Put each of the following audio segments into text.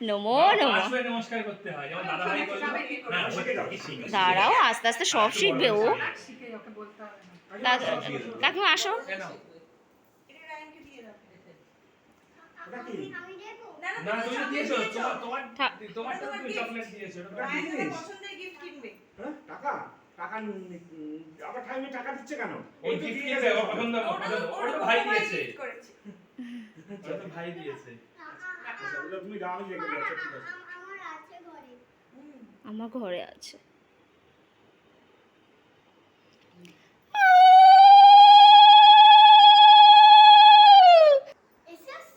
নমো নমো। নমস্কার করতে হয়, যেমন দাদা ভাই বললো না শিখে যাও, শিখে যাও। দাঁড়াও, আস্তে আস্তে সব শিখবে ও। কাকিমা আসো। না তুমি তো দিয়েছো, তোমার তোমার তো তুমি চকলেট দিয়েছো, ওটা কি জিনিস? পছন্দের গিফট কিনবে। হ্যাঁ টাকা টাকা আবার টাইমে টাকা দিচ্ছে কেন? ওই গিফট দিয়েছে, ওর পছন্দ ওটা তো ভাই দিয়েছে, করেছে। ওটা তো ভাই দিয়েছে। আচ্ছা ওগুলো তুমি দামি রেখে দিও, আচ্ছা ঠিক আছে। আমার ঘরে আছে।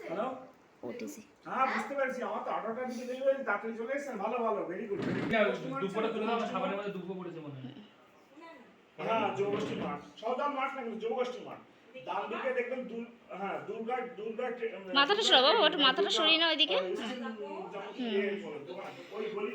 Hello OTC. হ্যাঁ বুঝতে পেরেছি, আমার তো 8টার দিকে ডেলিভারি, তাড়াতাড়ি চলে এসেছেন, ভালো ভালো, ভেরি গুড। দুপুরে তুলে দাও, খাবারের মধ্যে দুপুর পড়েছে মনে হয়। হ্যাঁ যুবগোষ্ঠী মাঠ, সৌদান মাঠ না কিন্তু যুবগোষ্ঠী মাঠ। ডান দিকে দেখবেন হ্যাঁ দুর্গা মাথাটা সরাও বাবা, ওটা মাথাটা সরিয়ে নাও ওইদিকে। ওই গলি